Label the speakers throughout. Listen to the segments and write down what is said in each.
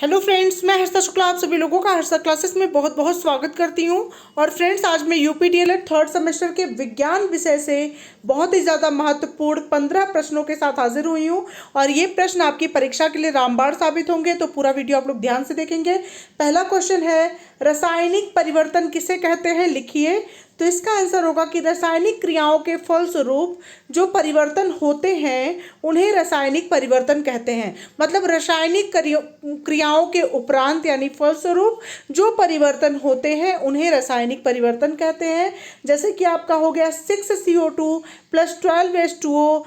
Speaker 1: Hello friends, मैं हर्षा शुक्ला आप सभी लोगों का हर्षा क्लासेस में बहुत बहुत स्वागत करती हूं। और फ्रेंड्स, आज मैं यूपी डीएलएड थर्ड सेमेस्टर के विज्ञान विषय से बहुत ही ज़्यादा महत्वपूर्ण 15 प्रश्नों के साथ हाजिर हुई हूं। और ये प्रश्न आपकी परीक्षा के लिए रामबाण साबित होंगे, तो पूरा वीडियो आप लोग ध्यान से देखेंगे। पहला क्वेश्चन है, रासायनिक परिवर्तन किसे कहते हैं, लिखिए। तो इसका आंसर होगा कि रासायनिक क्रियाओं के फलस्वरूप जो परिवर्तन होते हैं उन्हें रासायनिक परिवर्तन कहते हैं। मतलब रासायनिक क्रियाओं के उपरांत यानी फलस्वरूप जो परिवर्तन होते हैं उन्हें रासायनिक परिवर्तन कहते हैं। जैसे कि आपका हो गया 6CO2 + 12H2O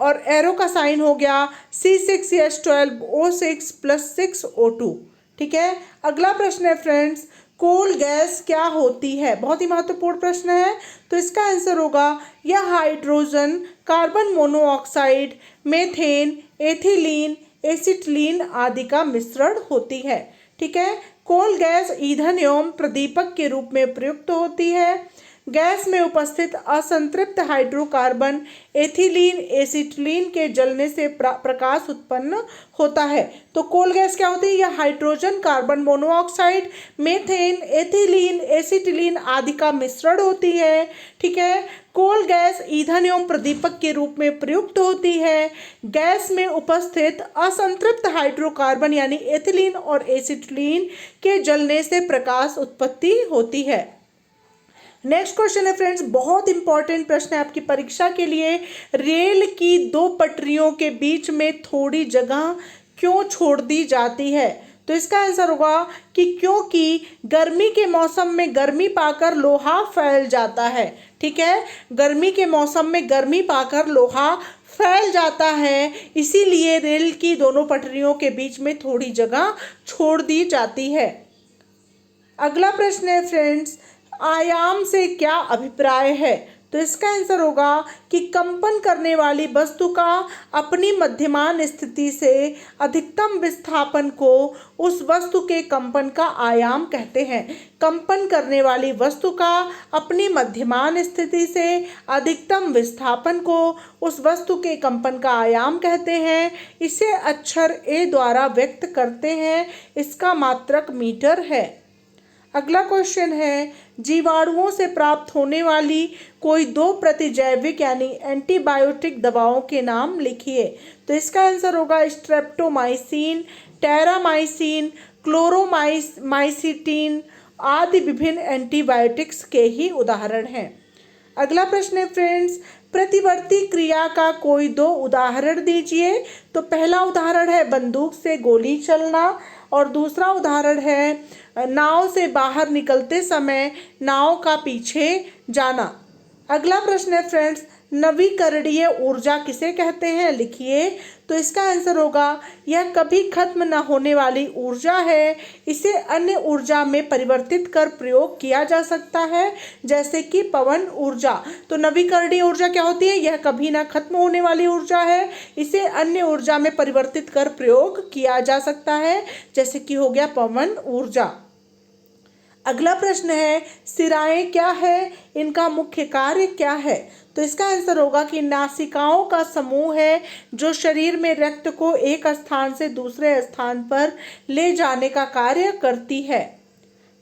Speaker 1: और एरो का साइन हो गया C6H12O6 + 6O2। ठीक है। अगला प्रश्न है फ्रेंड्स, कोल गैस क्या होती है? बहुत ही महत्वपूर्ण प्रश्न है। तो इसका आंसर होगा यह hydrogen, carbon monoxide, methane, ethylene, acetylene आदि का मिश्रण होती है। ठीक है। कोल गैस ईंधन एवं प्रदीपक के रूप में प्रयुक्त होती है। गैस में उपस्थित असंतृप्त हाइड्रोकार्बन एथिलीन एसिटिलीन के जलने से प्रकाश उत्पन्न होता है। तो कोल गैस क्या होती है? यह hydrogen, carbon monoxide, methane, ethylene, acetylene आदि का मिश्रण होती है। ठीक है। कोल गैस ईंधन एवं प्रदीपक के रूप में प्रयुक्त होती है। गैस में उपस्थित असंतृप्त हाइड्रोकार्बन यानी एथिलीन और एसिटिलीन के जलने से प्रकाश उत्पत्ति होती है। नेक्स्ट क्वेश्चन है फ्रेंड्स, बहुत इंपॉर्टेंट प्रश्न है आपकी परीक्षा के लिए। रेल की दो पटरियों के बीच में थोड़ी जगह क्यों छोड़ दी जाती है? तो इसका आंसर होगा कि क्योंकि गर्मी के मौसम में गर्मी पाकर लोहा फैल जाता है। ठीक है। गर्मी के मौसम में गर्मी पाकर लोहा फैल जाता है, इसीलिए रेल की दोनों पटरियों के बीच में थोड़ी जगह छोड़ दी जाती है। अगला प्रश्न है फ्रेंड्स, आयाम से क्या अभिप्राय है? तो इसका आंसर होगा कि कंपन करने वाली वस्तु का अपनी मध्यमान स्थिति से अधिकतम विस्थापन को उस वस्तु के कंपन का आयाम कहते हैं। कंपन करने वाली वस्तु का अपनी मध्यमान स्थिति से अधिकतम विस्थापन को उस वस्तु के कंपन का आयाम कहते हैं। इसे अक्षर ए द्वारा व्यक्त करते हैं। इसका मात्रक मीटर है। अगला क्वेश्चन है, जीवाणुओं से प्राप्त होने वाली कोई दो प्रतिजैविक यानी एंटीबायोटिक दवाओं के नाम लिखिए। तो इसका आंसर होगा स्ट्रेप्टोमाइसिन, टेरामाइसिन, क्लोरोमाइसिटीन आदि विभिन्न एंटीबायोटिक्स के ही उदाहरण हैं। अगला प्रश्न है फ्रेंड्स, प्रतिवर्ती क्रिया का कोई दो उदाहरण दीजिए। तो पहला उदाहरण है बंदूक से गोली चलना और दूसरा उदाहरण है नाव से बाहर निकलते समय नाव का पीछे जाना। अगला प्रश्न है फ्रेंड्स, नवीकरणीय ऊर्जा किसे कहते हैं, लिखिए। तो इसका आंसर होगा यह कभी खत्म न होने वाली ऊर्जा है। इसे अन्य ऊर्जा में परिवर्तित कर प्रयोग किया जा सकता है, जैसे कि पवन ऊर्जा। तो नवीकरणीय ऊर्जा क्या होती है? यह कभी न खत्म होने वाली ऊर्जा है। इसे अन्य ऊर्जा में परिवर्तित कर प्रयोग किया जा सकता है, जैसे कि हो गया पवन ऊर्जा। अगला प्रश्न है, सिराएं क्या है, इनका मुख्य कार्य क्या है? तो इसका आंसर होगा कि नासिकाओं का समूह है जो शरीर में रक्त को एक स्थान से दूसरे स्थान पर ले जाने का कार्य करती है।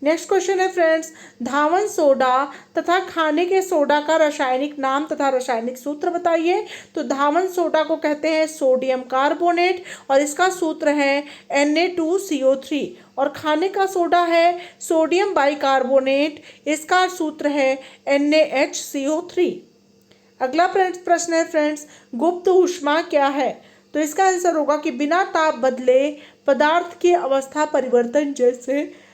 Speaker 1: नेक्स्ट क्वेश्चन है फ्रेंड्स, धावन सोडा तथा खाने के सोडा का रासायनिक नाम तथा रासायनिक सूत्र बताइए। तो धावन सोडा को कहते हैं सोडियम कार्बोनेट और इसका सूत्र है Na2CO3। और खाने का सोडा है सोडियम बाइकार्बोनेट, इसका सूत्र है NaHCO3। अगला प्रश्न है फ्रेंड्स, गुप्त ऊष्मा क्या है? तो इसका आंसर होगा कि बिना ताप बदले पदार्थ की अवस्था परिवर्तन, जैसे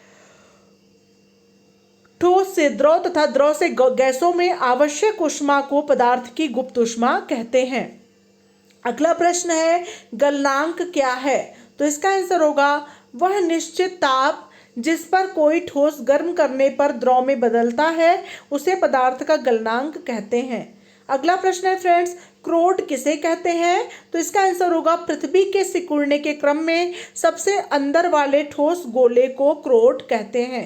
Speaker 1: ठोस से द्रव तथा द्रव से गैसों में आवश्यक ऊष्मा को पदार्थ की गुप्त ऊष्मा कहते हैं। अगला प्रश्न है, गलनांक क्या है? तो इसका आंसर होगा वह निश्चित ताप जिस पर कोई ठोस गर्म करने पर द्रव में बदलता है उसे पदार्थ का गलनांक कहते हैं। अगला प्रश्न है फ्रेंड्स, क्रोड किसे कहते हैं? तो इसका आंसर होगा पृथ्वी के सिकुड़ने के क्रम में सबसे अंदर वाले ठोस गोले को क्रोड कहते हैं।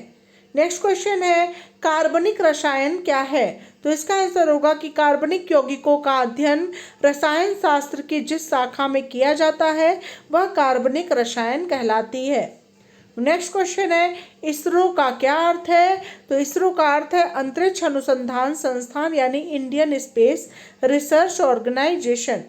Speaker 1: नेक्स्ट क्वेश्चन है, कार्बनिक रसायन क्या है? तो इसका आंसर होगा कि कार्बनिक यौगिकों का अध्ययन रसायन शास्त्र की जिस शाखा में किया जाता है वह कार्बनिक रसायन कहलाती है। नेक्स्ट क्वेश्चन है इसरो का क्या अर्थ है? तो इसरो का अर्थ है अंतरिक्ष अनुसंधान संस्थान यानी Indian space research organisation.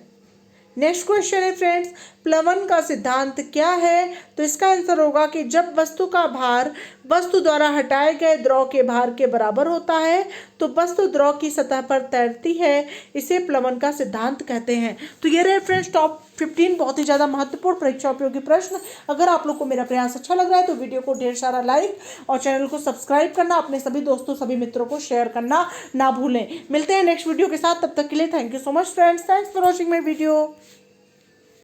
Speaker 1: Next question है फ्रेंड्स प्लवन का सिद्धांत क्या है? तो इसका आंसर होगा कि जब वस्तु का भार वस्तु द्वारा हटाए गए द्रव के भार के बराबर होता है तो वस्तु द्रव की सतह पर तैरती है, इसे प्लवन का सिद्धांत कहते हैं। तो ये रहे फ्रेंड्स टॉप 15 बहुत ही ज़्यादा महत्वपूर्ण परीक्षा उपयोगी प्रश्न। अगर आप लोग को मेरा प्रयास अच्छा लग रहा है तो वीडियो को ढेर सारा लाइक और चैनल को सब्सक्राइब करना, अपने सभी दोस्तों सभी मित्रों को शेयर करना ना भूलें। मिलते हैं नेक्स्ट वीडियो के साथ, तब तक के लिए thank you so much friends, thanks for watching my video.